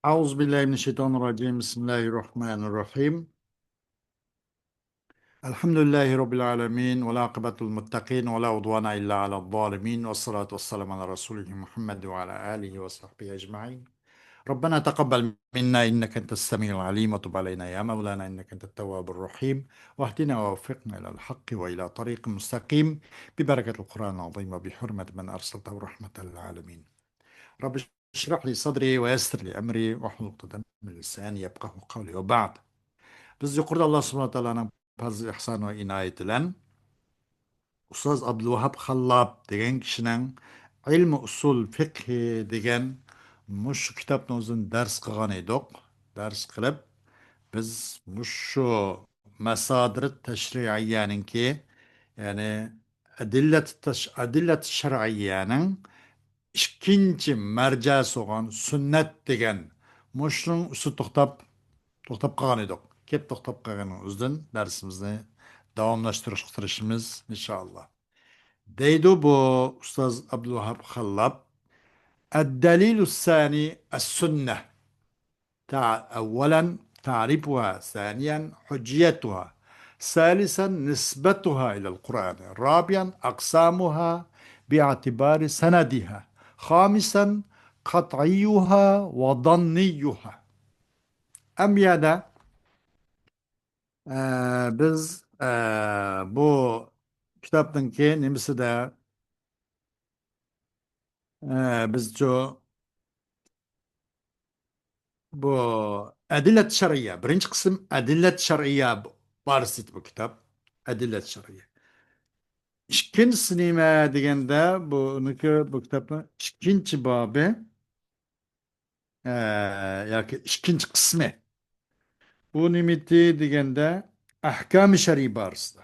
أعوذ بالله من الشيطان الرجيم بسم الله الرحمن الرحيم الحمد لله رب العالمين والعاقبة للمتقين ولا عدوان إلا على الظالمين والصلاة والسلام على رسوله محمد وعلى آله وصحبه أجمعين ربنا تقبل منا إنك أنت السميع العليم وتب علينا يا مولانا إنك أنت التواب الرحيم واهدنا ووفقنا إلى الحق وإلى طريق مستقيم ببركة القرآن العظيم وبحرمة من أرسلته رحمة للعالمين رب اشرح لي صدري ويسر لي أمري واحلل عقدة من لساني يفقهوا قولي وبعد biz yuqorida Alloh subhanahu va taoloning fazl ihson va inoyati bilan ustoz Abdulvahab Xallob degan kishining ilmi usul fiqhi degan mushu kitobni o'zini dars qilgan edik. Dars qilib biz mushu masodir tashri'iyaninki ya'ni adillat shar'iyyaning ikkinchi marjasi bo'lgan sunnat degan mushung usti to'xtab qolgan edik. Kep to'xtab qolganning o'zidan darsimizni davomlashtirishimiz inshaalloh. Deydi bu ustoz Abdulvahab Xallab الدليل الثاني السنة أولا تعريفها ثانيا حجيتها ثالثا نسبتها إلى القرآن رابعا أقسامها باعتبار سندها خامسا قطعيها وظنيها أم يدا biz bu kitobdan keyin nimasida biz bu adillat shar'iyya birinchi qism adillat shar'iyya borasida bu kitob adillat shar'iyya ikkinchisi nima deganda bu kitobni ikkinchi bobi yoki ikkinchi qismi bu nimati deganda ahkam shar'iy borasida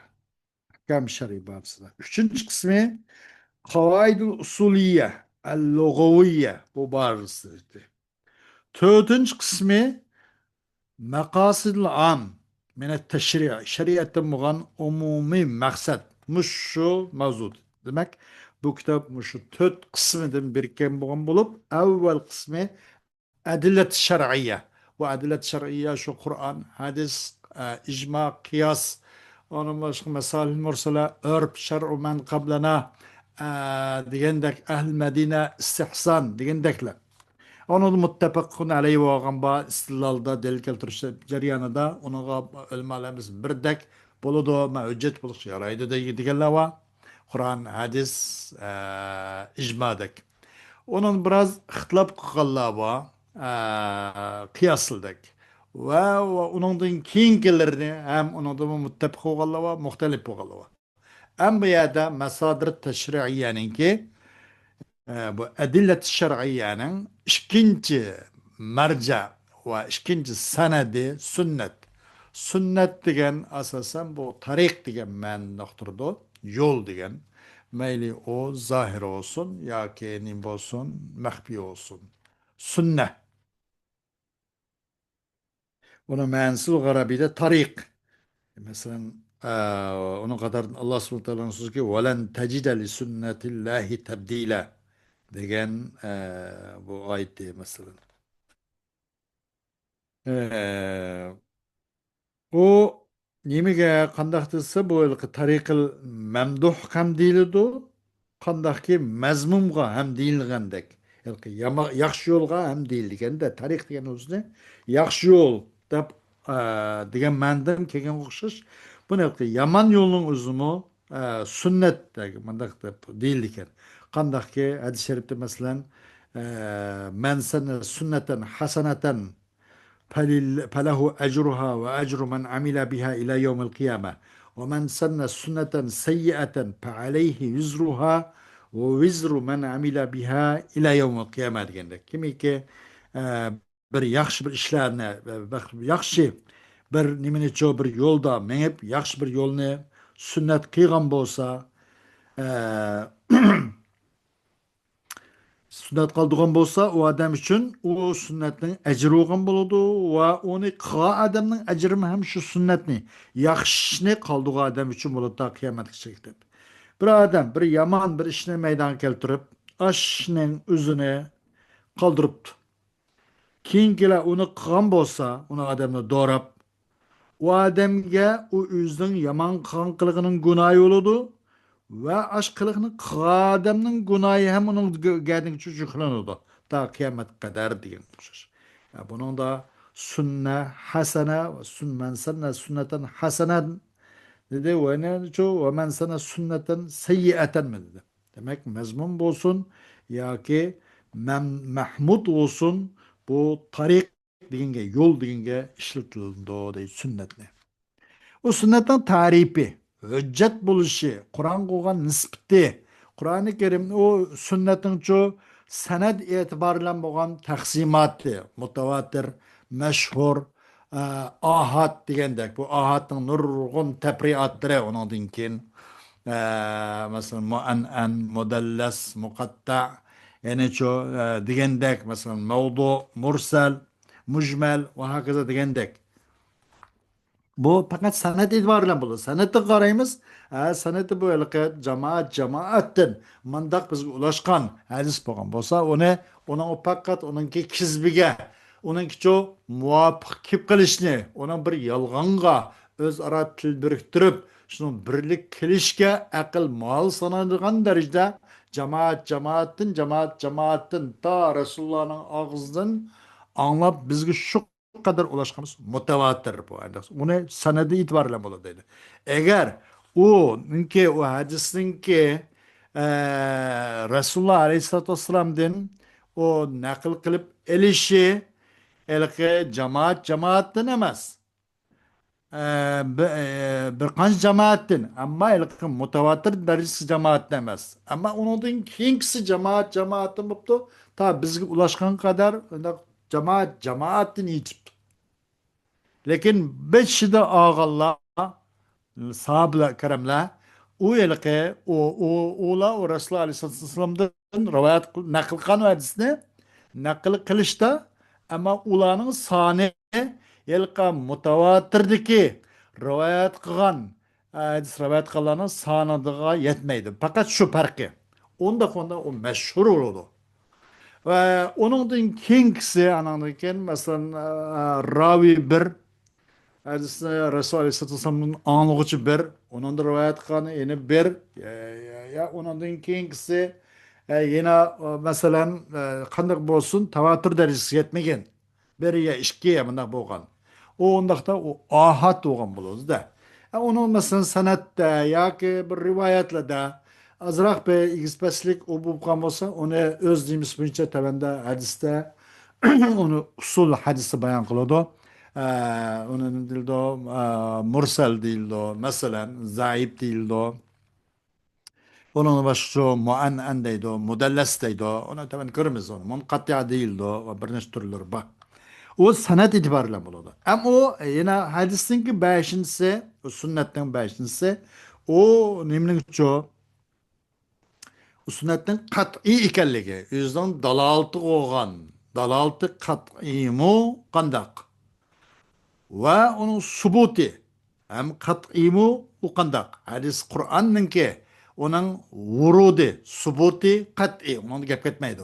ahkam shar'iy borasida uchinchi qismi Kavaidul usuliyye, el-lugaviyye bu borasida. Dördüncü kısmı makasidul am menet teşri' şeriatten muğan umumi maksat muşu mavzud. Demek bu kitap muşu dört kısmından birikken bulan bulup evvel kısmı adillet şer'iyye. Bu adillet şer'iyye şu Kur'an, hadis, icma, kıyas, onun başka mesalil mursala, örf, şer'u men kablena degendek ehl Medine istihsan degendekler. Onu muttefakun aleyhi ve gamba istilalda delil keltiriş jaryanında onuğa ölmelerimiz birdek buludu ma hüccet buluş yaraydı da degenler var. Kur'an, hadis, icmadek. Onun biraz ihtilap kıllar var. Kıyasıldık. Ve onun keyinkilerini hem onun da muttefak oğallar var, muhtelif oğallar var. Ama ya da mesadir teşri'iyeninki bu adillet şer'iyyenin ikinci merca ve ikinci senedi sünnet. Sünnet degen asasen bu tarik degen men nokturdu. Yol degen. Meyli o zahir olsun ya ki nim olsun, mehbi olsun. Sünnet. Onun mensul garabide tarik. Mesela onun kadar Allah subhanahu wa ta'ala'nın sözü ki وَلَنْ تَجِدَ لِسُنَّةِ اللّٰهِ تَبْد۪يلًا degen bu ayet diye mesela. Eee, o nimaga qandaq desa bu tariqil mamduh ham deyiladi, qandaqki mazmumga ham deyilgandek. Yaxshi yo'lga ham deyilganda tariq degan o'zini yaxshi yo'l deb degan ma'nodan kelgan o'xshash. Buni yomon yo'lning o'zimi sunnat mandaq deb deyildi ekan. Qandaqki hadis sharifda masalan man sanna sunnatan hasanatan فله أجرها وأجر من عمل بها إلى يوم القيامة ومن سن سنة سيئة فعليه وزرها ووزر من عمل بها إلى يوم القيامة degandek. Kimiki bir yaxshi bir ishlarni yaxshi bir nimani bir yo'lda menib yaxshi bir yo'lni sunnat qilgan bo'lsa sunnat qoldigan bo'lsa u odam uchun u sunnatning ajri bo'lgan bo'ladi va uni qilgan odamning ajri ham shu sunnatni yaxshini qoldigan odam uchun bo'ladi to qiyomatgacha deb. Bir odam bir yomon bir ishni maydonga keltirib, ashning o'zini qoldiribdi. keyingilar uni qilgan bo'lsa, uni odamni do'rab, u odamga u o'zining yomon qilgan qilig'ining gunohi bo'ladi va ash qiliqni qilgan odamning gunohi ham uning gadincha yuklanadi ta qiyomat qadar degan o'xshash. Buning da sunna hasana va man sanna sunnatan hasana dedi ve ne çoğu ve men sana sünnetten seyyiaten mi dedi. Demek mezmun olsun ya ki Mahmud olsun bu tarik degenge yol degenge işletildi o deydi sünnetni. O sünnetten tarifi, hüccet buluşu, Kur'an koygan nispeti, Kur'an-ı Kerim o sünnetin çoğu senet itibariyle boğan taksimatı, mutavatir, meşhur, e, ahad degендek. Bu ahadın nurgun tebriatları onun dinkin. Mesela mu'an'an, mudallas, mukatta, yani çoğu degендek. Mesela mevdu, mursal, mujmel ve hakaza degендek. Bu fakat sanat itibarıyla bulur. Sanatı qaraymiz. Sanatı böyle cemaattin mandaq bizga ulaşkan hadis bo'lgan bo'lsa, onun o fakat onunki kizbiga, onunki ço muvafiq kip qilishni, onun bir yalg'onga o'zaro til biriktirib, shuni birlik qilishga aql mol sanadigan darajada cemaattin ta Rasulullah'ın ağzından anlab bizga shu kadar ulaşmamız mutavatir bu. Bunu sanedi itibariyle bulu dedi. Eğer o hadisin ki Resulullah Aleyhisselatü Vesselam'dan o nakil kılıp elişi elke cemaat denemez. Bir kanç cemaatin ama elke mutavatir derisi cemaat demez. Ama onun hangisi cemaatin buptu ta bizge ulaşkan kadar cemaatin iyi tuttu. Lekin beşide ağalla sahabe keremler o yelke o Resulullah Aleyhisselam'dan rivayet nakil kılan hadisini nakil kılışta ama ulanın sani yelke mutavatirdeki rivayet kılan hadis rivayet kılanın sanadığa yetmeydi. Fakat şu farkı onda konuda o meşhur oldu. Ve onun da kingsi ananırken mesela ravi bir hadisni Resul Aleyhisselatü Vesselam'ın anlıqıcı bir, onun da rivayet kanı yine bir, ya onun keyingisi yine mesela kandak bolsun tavatur derecesi yetmegen. Bir ya işki ya bundak bolgan. O ondakta o ahad olgan boluz da. Onun mesela sanatta ya ki bir rivayetle da azrak be igispeslik o bulgan bolsa onu öz deyimiz boyunca tavanda hadiste onu usul hadisi bayan kılıdı. Onun dilde o mursal değildi o. Mesela zayıf değildi o. Onun başka muan'an deydi o. Mudallas deydi o. Onu tabii görmez onu. Munkatya değildi o. Bir neçe türlü bak. O sanat itibariyle buludu. Ama o yine hadisin ki beşincisi, o sünnetten beşincisi, o neminin çoğu, o sünnetten kat'i ikenligi. Yüzden dalaltı olgan. Dalaltı kat'i mu kandak. Ve onun subuti hem kat'imu ukandak. Hadis Kur'an'ınki onun vurudi, subuti, kat'i. Onu gap ketmeydi.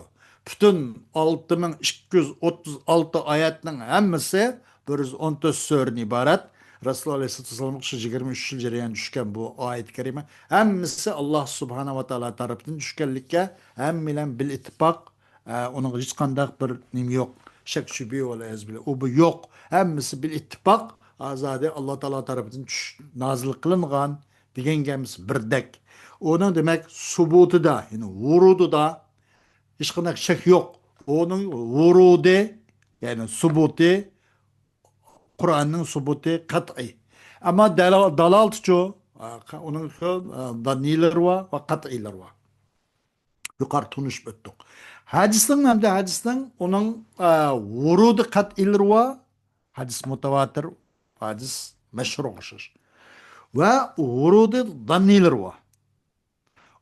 Bütün 6236 ayetinin hemmisi 114 sörün ibaret. Resulullah Aleyhisselatü Vesselam'ın 23 yıl cereyan düşken bu ayet-i kerime hemmisi Allah Subhanahu ve Teala tarafından düşkenlikке hem bilen bil ittifak onun hiç kandak bir nim yok. Şek şübhi ve lezbile. O bu yok. Hemmisi bil ittifak azade Allah Teala tarafından nazil kılıngan degan gemiz birdek. Onun demek subutu da yani vurudu da hiç kandak şek yok. Onun vurudu yani subuti Kur'an'ın subuti kat'i. Ama dalalt çoğu onun daniler var ve kat'iler var. Yukarı tunuş büttük. Hadisten hem de hadisten onun vurudu kat'iler var. Hadis mutavatir, hadis meşhur olmuş. Ve vurudu daniler var.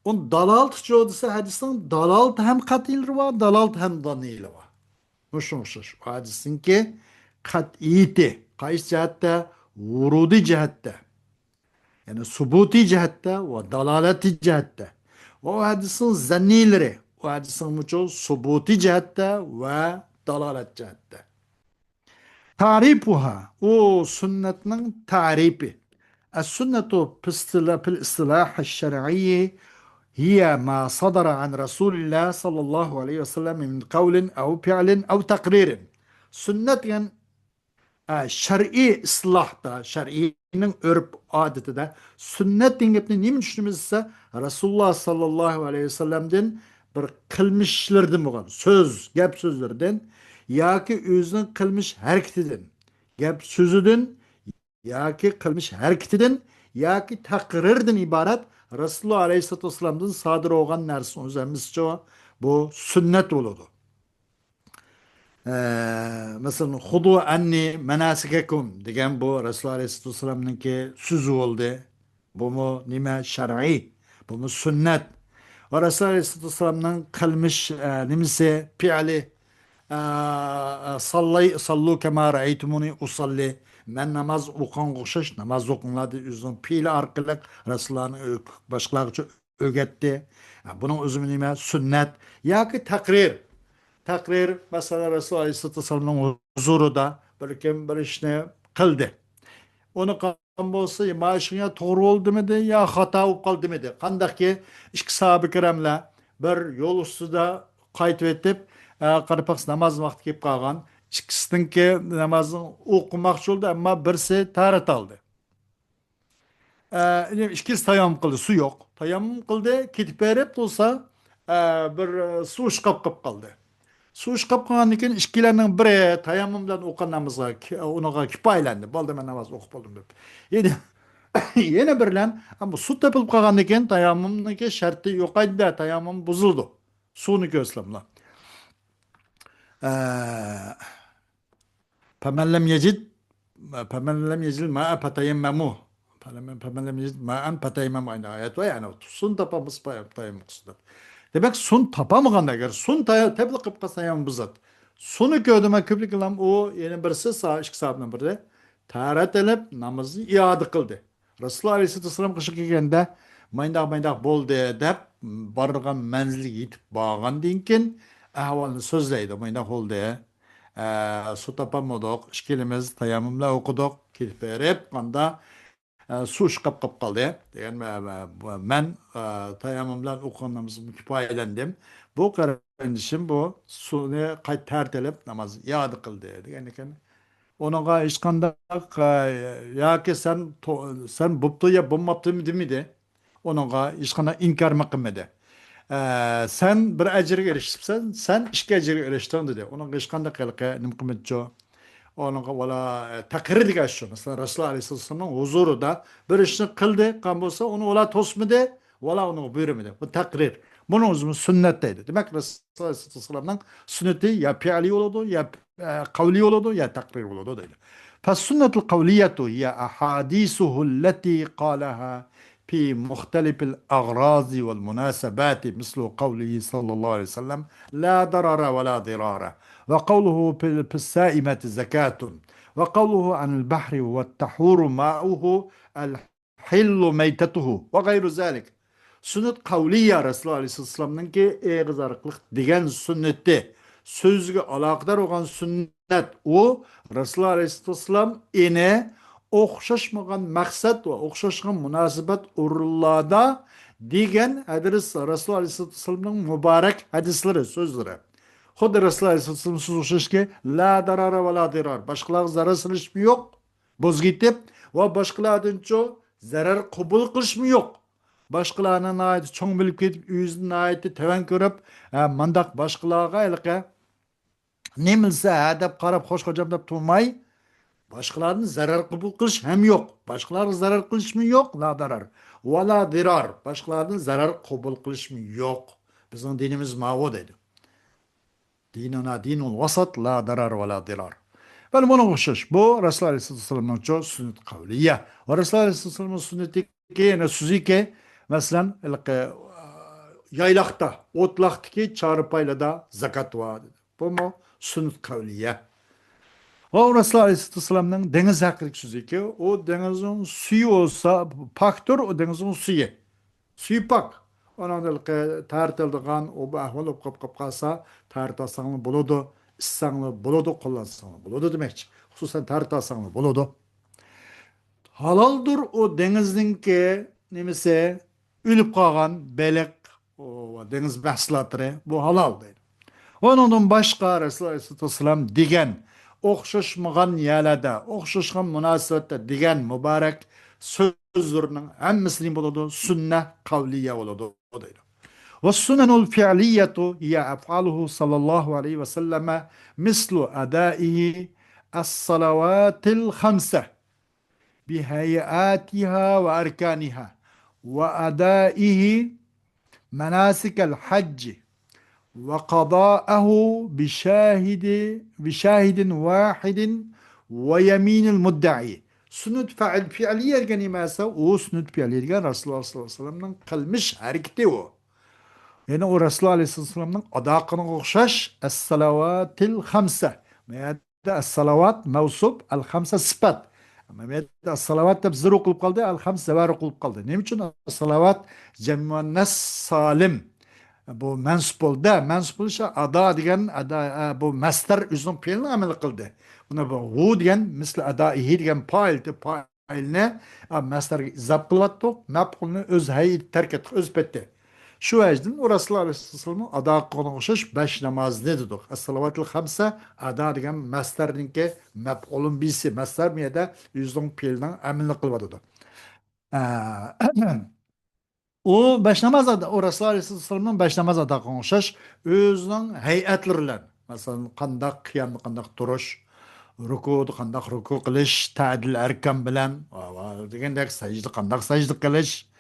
On dalalt çoğu ise hadisten dalalt hem kat'iler var, dalalt hem daniler var. Hoş. Hadisin ki kat'iyeti. Kayıs cihatte, vurudi cihatte. Yani subuti cihatte ve dalaleti cihatte. O hadisin zannileri. O hadisin muço subuti cihatte ve dalalet cihatte. تعريفها وسنة تعريفه السنة في الاصطلاح الشرعي هي ما صدر عن رسول الله صلى الله عليه وسلم من قول أو فعل أو تقرير سنة يعني şer'i ıslahda, şer'inin örp adetinde sünnet dengepni nemi düşünümüzse Resulullah sallallahu aleyhi ve sellem'den bir kılmışlardan bo'lgan söz, gap sözlerden yoki o'zining qilmish harakatidan, gap so'zidan yoki qilmish harakatidan yoki taqrirdan iborat Rasululloh alayhissalatu vassalamdan sodir bo'lgan narsa o'zimizcha bu sunnat bo'ladi. Mesela hudu anni menasikekum degan bu Resululloh Aleyhisselatü Vesselam'ınki sözü oldu. Bu mu nime şer'i, bu mu sünnet. Ve Resululloh Aleyhisselatü Vesselam'ın kılmış nimisi fiili sallu kema ra'aytumuni usalli. Men namaz okan koşuş, namaz okunladı üzüm fiili arkalık Resulullah'ın başkalarına öğretti. Bunun özümü nime sünnet. Ya ki takrir. Takrir mesela Resulullah Aleyhisselatü Vesselam'ın huzurida bir kim bir ishni qildi. Uni qilgan bo'lsa, mashina to'g'ri bo'ldimidi yo xato bo'lib qoldimidi? Qandaqki ikki sahoba ikramlar bir yo'l ustida qaytib o'tib, qarapaqs namoz vaqti kelib qolgan. Ikkisiniki namozni o'qimoqchi bo'ldi, ammo birsi tarat oldi. İkisi tayammum qildi, su yo'q. Tayammum qildi, ketib berib bo'lsa, bir suv chiqib qoldi. Su chiqib qolgandan keyin ikkilarning biri tayammum bilan o'qigan namozga unaqa kifoyalandi. Bo'ldi, men namoz o'qib bo'ldim deb. Yana yana birlan ammo suv topilib qolgandan keyin tayammumniki sharti yo'qaydi, tayammum buzildi. Suvni ko'zlamlar. فمن لم يجد فمن لم يجد ماء فتيمموا فمن لم يجد ماء فتيمموا aynı ayet var yani sun tapamız tayammum kısıdır. Demek sun tapamaganda eğer sun tepli kıp kasayan buzat. Sunu köydüme köplik kılam o yeni birisi sağ iki saatten biri taharet edip namazı iade kıldı. Resulullah Aleyhisselatü Vesselam kışık gelgende mayndaq boldu dep bargan menzili yetip bağgan dinkin ahvalını sözleydi mayndaq oldu. Su tapamadık, işkilimiz tayammumla okuduk, kilip verip kanda su çıkıp kaldı. Yani ben tayammumla okunmamızı kifayelendim. Bu kardeşim bu suni kayıt tertelip namaz iade kıldı. Yani ona hiç kandak ya ki sen buptu ya bulmaptı mı demedi. Ona hiç kandak inkar mı kılmadı. Sen bir ecirge erişipsen sen işke ecirge eriştin dedi. Onun hiç kandak kılka nimkımetço. Onun valla takrir geçiyor. Mesela Resulullah Aleyhisselam'ın huzuru da bir işini kıldı. Kan olsa onu valla tosmadı. Valla onu buyurmadı. Bu takrir. Bunun uzun sünnetteydi. Demek Resulullah Aleyhisselam'ın sünneti ya fiili oldu ya kavli oldu ya takrir oldu dedi. فالسنة القولية هي أحاديثه التي قالها في مختلف الأغراض والمناسبات مثل قوله صلى الله عليه وسلم لا ضرر ولا ضرار وقوله في السائمة زكاة وقوله عن البحر والتحور ماؤه الحل ميتته وغير ذلك sünnet kavliya Resulullah Aleyhisselam'ın ki egizarıklık degen sünneti sözge alakadar olan sünnet o Resulullah Aleyhisselam ene o'xshashmagan maqsad va o'xshashgan munosabat o'rinlarda degan hadis Rasululloh alayhi vasallamning muborak hadislari so'zlari. Xuddi Rasululloh alayhi vasallam so'z o'xshashki la darara va la dirar. Boshqalarga zarar silishmi yo'q. Bo'zgitib va boshqalardancho zarar qabul qilishmi yo'q. Boshqalarni nayt cho'ng bilib ketib, o'zini nayt tavan ko'rib, mandaq boshqalarga ilqa nemilsa deb qarab xo'sh-xo'jam deb turmay başkalarının zarar kabul kılış hem yok. Başkalarının zarar kılış mı yok? La darar. Ve la dirar. Başkalarının zarar kabul kılış mı yok. Bizim dinimiz mavo dedi. Dinuna dinul vasat la darar ve la dirar. Ben bunu koşuş. Bu Resulullah Aleyhisselam'ın çok sünnet kavliye. Ve Resulullah Aleyhisselam'ın sünneti ki yine sözü ki mesela yaylakta, otlaktaki çarpayla da zakat var. Bu mu? Sünnet kavliye. O Resulullah Aleyhisselam'ın deniz hakkındaki sözü ki o denizin suyu olsa paktır o denizin suyu. Suyu pak. Ona da tartıldıgan o ahval kap kalsa tartılsan buludu. İçsаңlar bolodu, qo'llansаңlar bolodu demoqchi. Xususan tartasаңlar bolodu. Halaldır o denizninki nemese ülüp kalgan belek o deniz mahsulatları bu halal değil. Onun başka Resulullah Aleyhisselam digen okşaşmagan yerlerde, okşaşkan münasebette digen mübarek sözlerinin hem müslim buludu, sünne kavliye buludu. والسنن الفعلية هي أفعاله صلى الله عليه وسلم مثل أدائه الصلوات الخمسة بهيئاتها وأركانها وأدائه مناسك الحج وقضاءه بشاهد واحد ويمين المدعي سنة فعل فعلية كلمة o sünnet fi'liye Resulullah sallallahu aleyhi ve sellem'den kılmış hareketi o. Yani o Resulullah Aleyhisselam'ın adakına okşaş es-salavatil hamse. Meyada es-salavat mevsup el-hamse sıfat. Ama meyada es-salavat da bizler okulup kaldı, el-hamse var okulup kaldı. Ne için es-salavat cemmuannes salim. Bu mensup oldu. Mensup oluşa ada diyen ada bu master üzüm fiilini amel kıldı. Buna bu hu diyen misli adaihi diyen faildi. Failine master zap kılattı. Mapkulunu öz hayit terk etti. Öz petti. Şu ecdin o Resulullah Aleyhisselam'ın ada konuşuş beş namaz ne dedik? Es-salavatul hamse ada diyen masterdinki mapkulun birisi. Master mi ya da üzüm fiilinden amel kılmadı. O beş namaz adı, o Resulullah Aleyhisselam'ın beş namaz adı konuşuş, özünün heyetlerle, mesela kandak kıyam, kandak duruş, ruku, kandak ruku kılış, ta'dil erkan bilen, degендek secde, kandak secde kılış,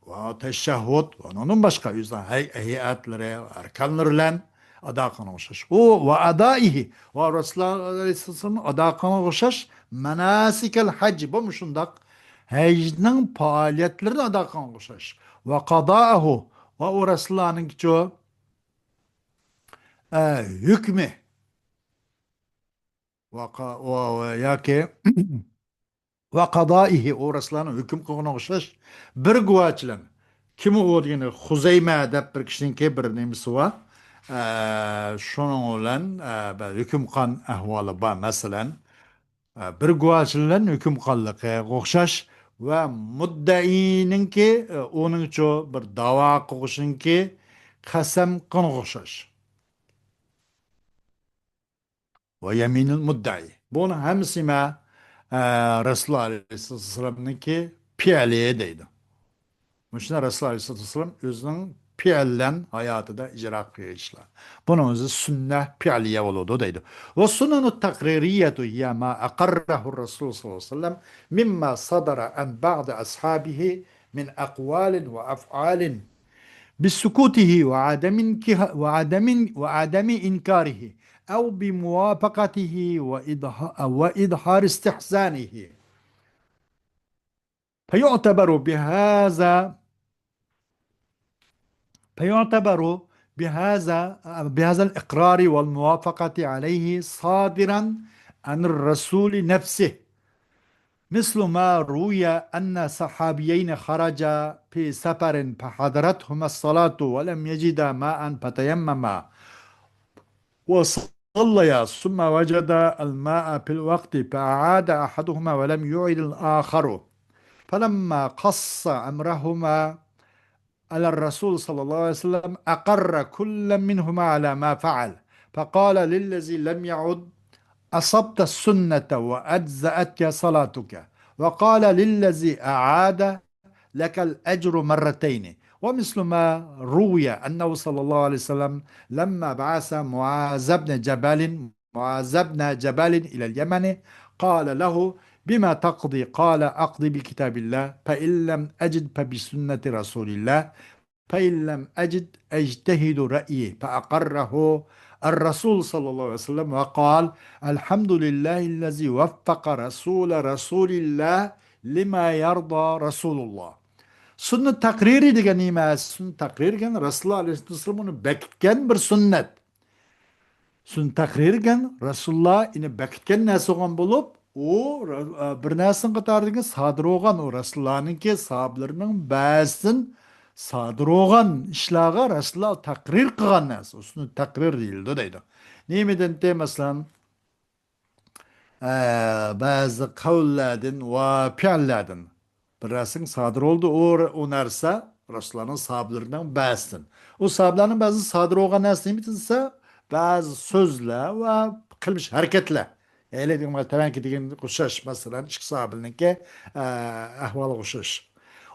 ve teşehhud, onun başka yüzden heyetleri, erkanlarla ada konuşuş. O ve adaihi, ve Resulullah Aleyhisselam'ın ada konuşuş, menasikel hac, bu muşundak, hecdin faaliyetlerini ada konuşuş. Ve kadâhu ve o Resulullah'ın ki hükmü ya ki ve kadâihi o Resulullah'ın hüküm kılığına okşaş bir güvaçlan kimi o diyene Huzeyme dep bir kişinin ki bir nemisi var şunun olan hüküm kan ahvalı var mesela bir guvaçlan hüküm kallığı okşaş ve muddai'nin ki onun için bir dava kokuşun ki kasem kan okşaş ve yeminul muddai. Bunu hemsime Resulullah Aleyhisselam'ın ki piyaliye deydi. Müşne Resulullah Aleyhisselam özünün piyellen hayatı da icra kıyışlar. Bunun özü sünne piyaliye oludu deydi. Ve sunenu takririyetu hiye ma akarrahu Resulullah sallallahu aleyhi ve sellem mimma sadara en ba'de ashabihi min akvalin ve af'alin بسكوته وعدم إنكاره أو بموافقته وإظهار استحسانه فيعتبر بهذا فيعتبر بهذا الإقرار والموافقة عليه صادرا عن الرسول نفسه مثل ما روي أن صحابيين خرجا في سفر فحضرتهما الصلاة ولم يجدا ماء فتيمما وصليا ثم وجد الماء في الوقت فأعاد أحدهما ولم يعد الآخر فلما قص أمرهما على الرسول صلى الله عليه وسلم أقر كل منهما على ما فعل فقال للذي لم يعد أصبت السنة وأجزأتك صلاتك وقال للذي أعاد لك الأجر مرتين ومثل ما روي أنه صلى الله عليه وسلم لما بعث معاذ بن جبل إلى اليمن قال له بما تقضي قال أقضي بكتاب الله فإن لم أجد فبسنة رسول الله فإن لم أجد أجتهد رأيي فأقره الرسول صلى الله عليه وسلم وقال الحمد لله الذي وفق رسول الله لما يرضى رسول الله. Sünnet takriri degan emas. Sünnet takrir degan Rasululloh alayhissalom uni bekitgan bir sünnet. Sünnet takrir degan Rasululloh ini bekitgan narsa bo'lgan bo'lib, u bir narsani qatoriga sodir bo'lgan u Rasulullohninki sahoblarining ba'zidan sodir bo'lgan ishlarga Rasululloh takrir qilgan narsa. Sünnet takrir deyildi deydi. Nimeden de mesela bazı kavullerden ve fiillerden birazın sadır oldu. O narsa Resulullah'ın sahablerinden bazısın. O sahabların bazı sadır olan narsa ise bazı sözler ve kılmış hareketler. Öyle diyeyim, tabii ki diyeyim kuşaş mesela iki sahabenin ki ahvalı kuşaş.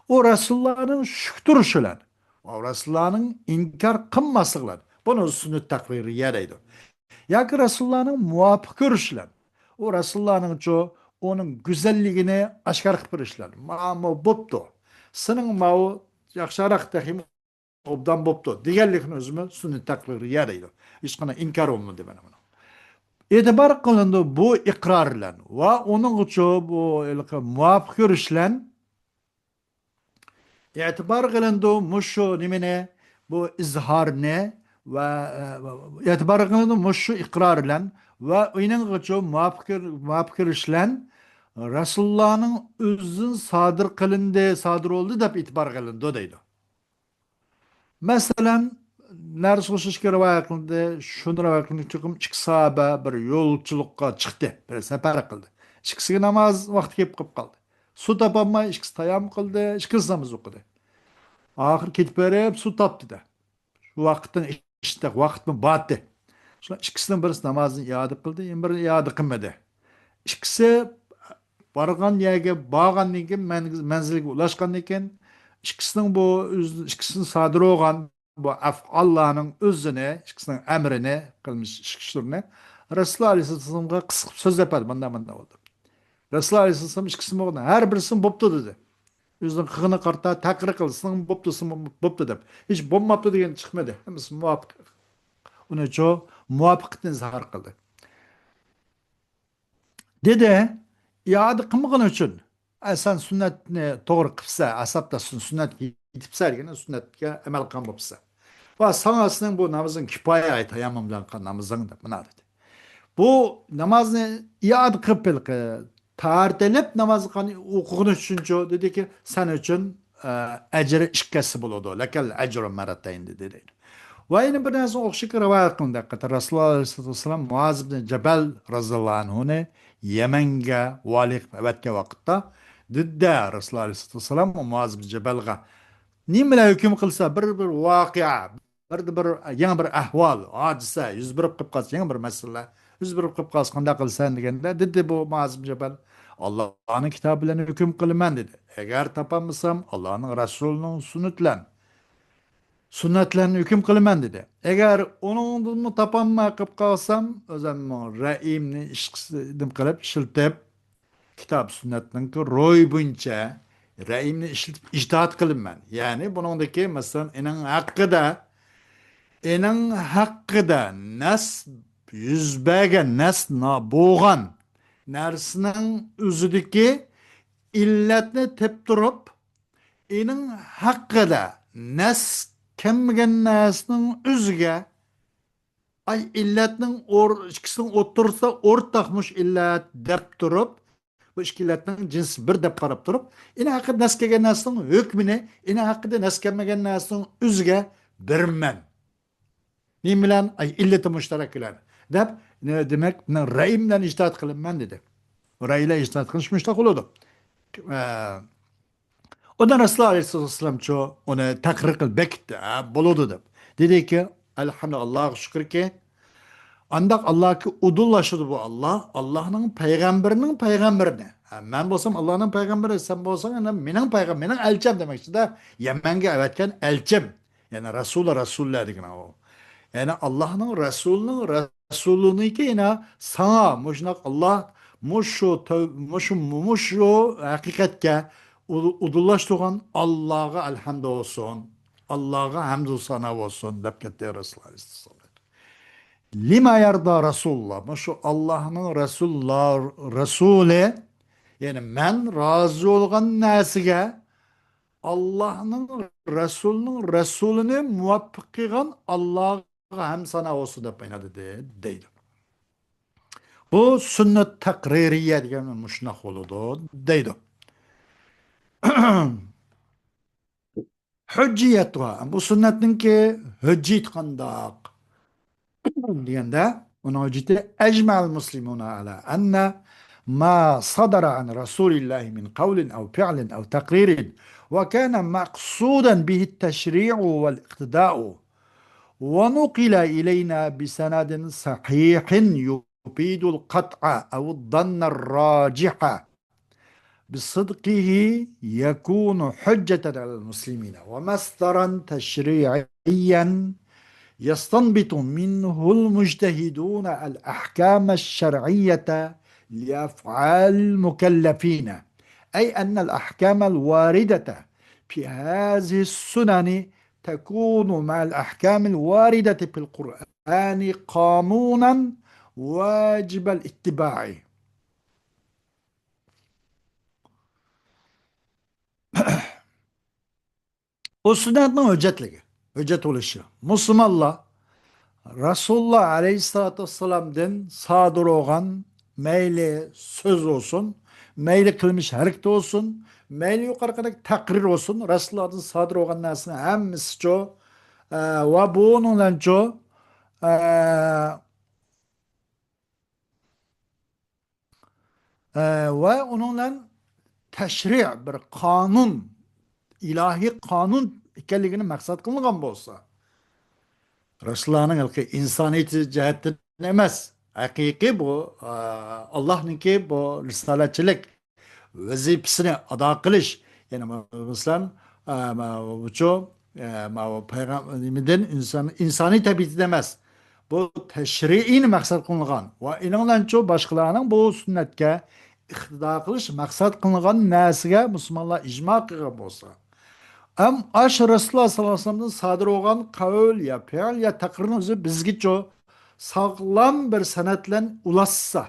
O Resulullah'ın şükürüşüyle, o Resulullah'ın inkar kılmasıyla bunu sünnet takviri yereydi. Ya ki Resulullah'ın muvafık görüşler. O Resulullah'ın çoğu onun güzelliğini aşkar kıpırışlar. Ma'mu boptu. Senin ma'u yakşarak dahim obdan boptu. Diğerliğin özümü sünnet takviri yereydi. Hiç kana inkar olmadı benim ona. İtibar kılındı bu ikrarla ve onun çoğu bu muvafık görüşler اعتبار قلندو مشو نمنه bu izhar ne ve itibar kılındı muşu ikrar lan ve onun geço muafıkır işlen Resulullah'ın özün sadır kılındı sadır oldu da itibar kılındı deydi. Mesela nerede şişki rivayet kılındı şunu rivayet kılındı çıkım çık sahabe bir yolculukka çıktı bir sefer kıldı. İkisi namaz vakti kep kaldı. Su tapamay ikisi tayam kıldı ikisi namaz okudu. Ahir ketip berip su taptı da. Şu vaktin işte vakt mı battı. Şu ikisinden birisi namazını iade kıldı, biri iade kılmadı. İkisi bargan yerge bağgan eken, menzilge ulaşkan eken, ikisinin bu ikisinin sadır olan bu Allah'ın özüne, ikisinin emrine kılmış ikisine Resulullah Aleyhisselam'a kısık söz yapar. Bunda oldu. Resulullah Aleyhisselam ikisini oldu. Her birisini boptu dedi. Yüzden kıkını karta takır kılsın, boptu dep. Hiç bommaptı diyen çıkmadı. Hemisi muvaffak. Onu çoğu muvaffakıtın zahar kıldı. Dede, iade kımıgın için sen sünnetini doğru kıpsa, asap da sünnet gidipsa ergene sünnetke emel kan bopsa. Ve sanasının bu namazın kipaya ait ayamamdan kan namazın da buna dedi. Bu namazını iade kıpıl tartelep namazı kan hukukunu düşünce dedi ki sen için ecri işkesi buludu. Lekel ecru meratayn dedi. Ve yine bir nasıl okşuk rivayet kılında kata Resulullah Aleyhisselam Muaz bin Cebel radıyallahu anh'une Yemen'ge valik evetke vakitta didde Resulullah Aleyhisselam Muaz bin Cebel'ge nimle hüküm kılsa bir vakia yana bir ahval hadise yüz bir kıpkas yana bir mesele yüz bir kıpkas kanda kılsan degende dedi bu Muaz bin Cebel Allah'ın kitabıyla hüküm kılman dedi. Eğer tapamışsam Allah'ın Resulünün sünnetlerini hüküm kılman dedi. Eğer onun bunu tapanma kıp kalsam o zaman re'imni işdim kılıp işiltip kitap sünnetinin ki roy bunca re'imni işiltip ictaat kılınman. Yani bunundaki mesela inin hakkıda nas yüzbege nas na boğan nersinin üzüdeki illetini tep durup inin hakkıda nas kemgen nasının üzge ay illetinin ikisinin otursa ortakmış illet dep durup bu iki illetinin cinsi bir dep karab durup ina hakkıda nas kegen nasının hükmüne ina hakkıda nas kemgen nasının üzge birmen. Nin bilen ay illeti müşterek ilan. Dep ne demek ne reyimden ictaat kılınman dedi. Reyle ictaat kılmış müştak oldu. Ee, Ondan Resulullah Aleyhisselam çoğu onu takrir kıl bekti. Buludu da. Dedi ki elhamdülillah Allah'a şükür ki andak Allah ki udullaşıdı bu Allah. Allah'ın peygamberinin peygamberine. Ben bolsam Allah'ın peygamberi sen bolsan benim peygamberim, benim elçim demek işte de Yemen'e evetken elçim. Yani Resulullah dedik o. Yani Allah'ın Resulünü ki yine sana muşnak Allah muşu hakikatke udullaştıran Allah'a elhamd olsun. Allah'a hamdü sana olsun. Dep gitti Resulullah Aleyhisselam. Lima yarda Resulullah. Muşu Allah'ın Resulü yani men razı olgan nasiga Allah'ın Resulünü muvaffak kılgan Allah'a hem sana olsun dep aynadı deydi. Bu sünnet takririye degan muşnaq oludu deydi. Hücciyet var. Bu sünnetninki hücciyet kandak degende ونوجد أجمع المسلمون على أن ما صدر عن رسول الله من قول أو فعل أو تقرير وكان مقصودا به التشريع والاقتداء ونقل إلينا بسند صحيح يفيد القطع أو الظن الراجح بصدقه يكون حجة على المسلمين ومصدرا تشريعيا يستنبط منه المجتهدون الأحكام الشرعية لأفعال المكلفين أي أن الأحكام الواردة في هذه السنن تكون مع الأحكام الواردة في القرآن قانونا واجب الاتباع. O sünnetin hüccetliği, hüccet oluşu. Müslümanlar Resulullah Aleyhisselatü Vesselam'dan sadır olan meyli söz olsun, meyli kılmış hareket olsun, meyli yukarıdaki takrir olsun, Resulullah'ın sadır olan nesine hemmisi çoğu ve bununla çoğu ve onunla teşri' bir kanun, ilahi kanun ikenligini maksat kılıngan bolsa. Resulullah'ın ilki insaniyeti cihetten emas. Hakiki bu Allah'ınki bu risaletçilik vazifesini ada kılış. Yani mesela bu çoğu peygamberimizden insani tabiatı demez. Bu teşri'in maksat kılıngan. Ve inanılan çoğu başkalarının bu sünnetke iktida kılış maksat kılıngan nasiga Müslümanlar icma kılgan bolsa. Am aş Resulullah sallallahu aleyhi ve sellem'den sadır olan kavl ya fe'l ya takririn özü bizgiço sağlam bir sanatlan ulassa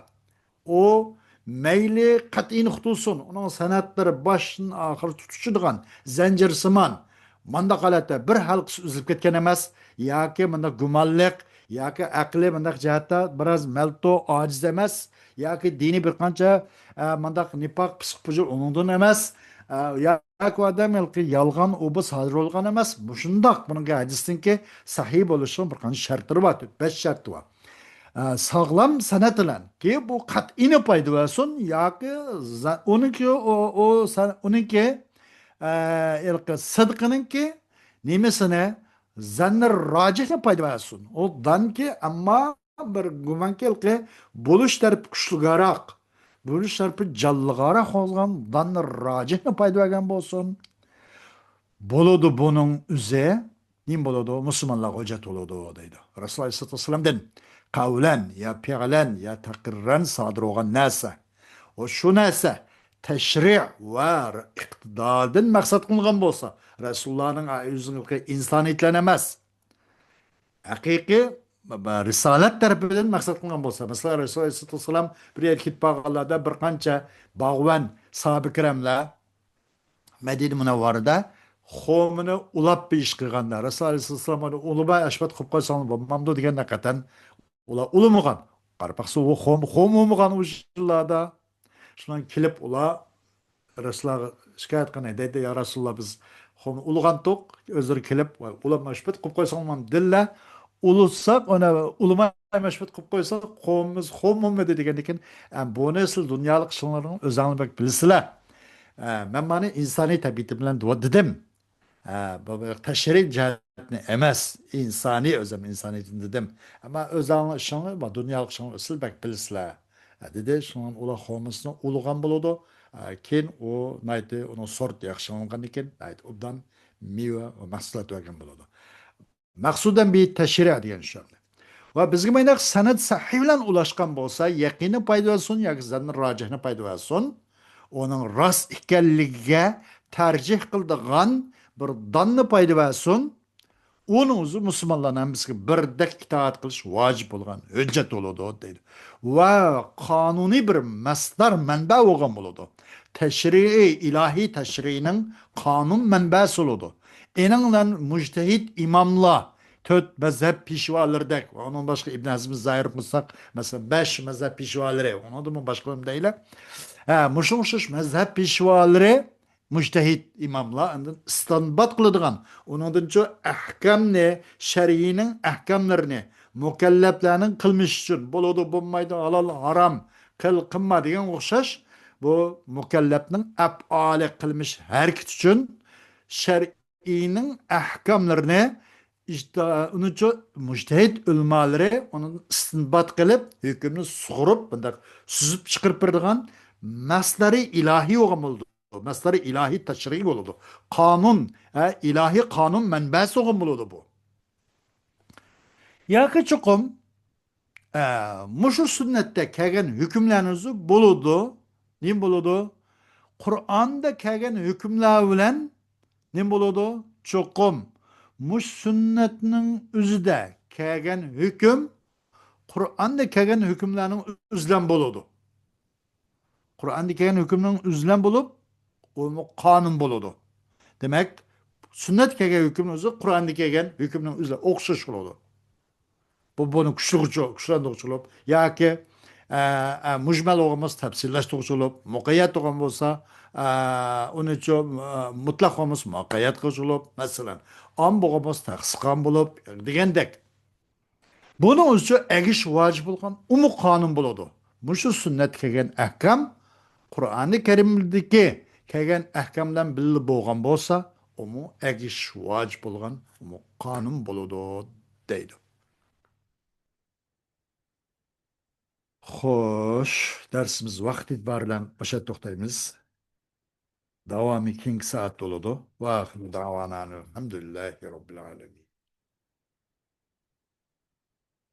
o meyli kat'in xutusun onun sanatları başın ahır tutuşuduğun zencirsiman manda qalata bir halqısı üzülüp ketken emas yoki manda gumalliq yoki aqli manda jihatda biraz melto ojiz emas yoki diniy bir qancha manda nifoq pisiq pujur uningdan emas yoki odam yolg'on obis sodir bo'lgan emas shundoq bunga hadisninki sahih bo'lishi bir qancha shartlari bor 5 sharti bor sağlam sanat bilan ki bu qat'ini foyda bersin yoki uniki uniki sidqininki nimasini zanni rojihga foyda bersin u danki ammo bir gumanki bo'lish tarafi kuchliroq bo'lish tarafi jallig'aroq bo'lgan danni rojihga foyda bergan bo'lsin bo'ladi buning o'zi nim bo'ladi musulmonlar hujjat bo'ladi deydi rasululloh sollallohu alayhi vasallamdan kavlen ya fi'len ya takirren sadır olan nasa. O şu nasa teşri' ve iktidardan maksat kılgan bolsa Resulullah'ın yüzünü insaniyetlenemez. Hakiki risalet tarafından maksat kılgan bolsa mesela Resulullah sallallahu aleyhi ve sellem bir erkek bağlarda bir kança bağvan sahabe-i kiramlar Medine Münevvarı'da xomini ulab bir iş kılganlar. Resulullah aleyhisselam onu ulubay aşbat kıp koysanız mamdu degen hakikaten ular ulumugan. Qarpaqsı o xom umugan o yıllarda. Şundan kelip ular Resulullah şikayet qilgan deydi ya Resulullah biz xom ulugan toq özleri kelip ular maşbet qıp koysanız dilla ulutsak ona ulumay maşbet qıp koysak xomimiz xom olmadı degendikin bu nesil dunyolik ishlarning o'zinglar bak bilsizlar. Men buni insoniy tabiati bilan dedim. Teşrik cihetini emas insani özüm insaniyetin dedim. Ama özalını şunu ve dünyalık şunu ısıl bak bilsizler. Dedi şunun ula xomisini ulugan buludu. Ken o naydi onun sort yaxşılangan eken. Naydi obdan meyve ve mahsulat vergen buludu. Maksuden bir teşri' degan şöyle. Ve bizge maynak sanat sahih bilan ulaşkan bolsa yaqini payda olsun yoki zanni rojihni payda olsun. Onun rast ekanligiga tercih qildigan bir danni payda bersin onun o'zi musulmonlarning bizga birdek itoat qilish vojib bo'lgan hujjat bo'ladi deydi va qonuniy bir masdar manba bo'lgan bo'ladi tashri'iy ilohiy tashri'ning qonun manbasi bo'ladi ening bilan mujtahid imomlar to'rt mazhab peshvolaridek onun boshqa ibn azmi zoir qilsak masalan 5 mazhab peshvolari undan boshqa deylar mush mazhab peshvolari mujtahid imamlar istinbat qiladigan undan cho ahkamni shar'iyning ahkamlarini mukallaflarning qilmish uchun bo'ladi bo'lmaydi halol harom qilma degan o'xshash bu mukallafning af'oli qilmish harakat uchun shar'iyning ahkomlarini uncha mujtahid ulamoları onun istinbat qilib hukmni sug'urib bunday suzib chiqarib beradigan maslari ilahiy o'g'im bo'ldi. Maslari ilahiy tashriy bo'ladi. Qonun, ilahiy qonun manbasi o'g'im bo'ladi bu. Yoki chuqum mushu sunnatda kelgan hukmlarimiz bo'ladi. Nim bo'ladi? Qur'onda kelgan hukmlar bilan nim bo'ladi? Chuqum mush sunnatning o'zida kelgan hukm Qur'onda kelgan hukmlarning o'zidan bo'ladi. Qur'onda kelgan hukmning o'zidan bo'lib, u qonun bo'ladi. Demak, sunnat kelgan hukm o'zi Qur'onda kelgan hukmning o'zidan o'xshash bo'ladi. Buni kuchlantiruvchi yoki mujmal o'g'imiz tafsirlashtiruvchi muqayyat o'g'im bo'lsa uni uchun mutlaq o'g'imiz muqayyat qiluvchi masalan om o'g'imiz taqsiqon bo'lib degandek buni o'zicha agish vojib bo'lgan umu qonun bo'ladi. Mushu sunnat kelgan ahkam Qur'oni Karimdagi kelgan ahkamdan birli bo'lgan bo'lsa umu agish vojib bo'lgan umu qonun bo'ladi deydi. Xo'sh, darsimiz vaqt bilan o'sha to'xtaymiz. Davomi keyingi soat bo'ladi. Va axiru da'vana alhamdulillahi robbil alamin.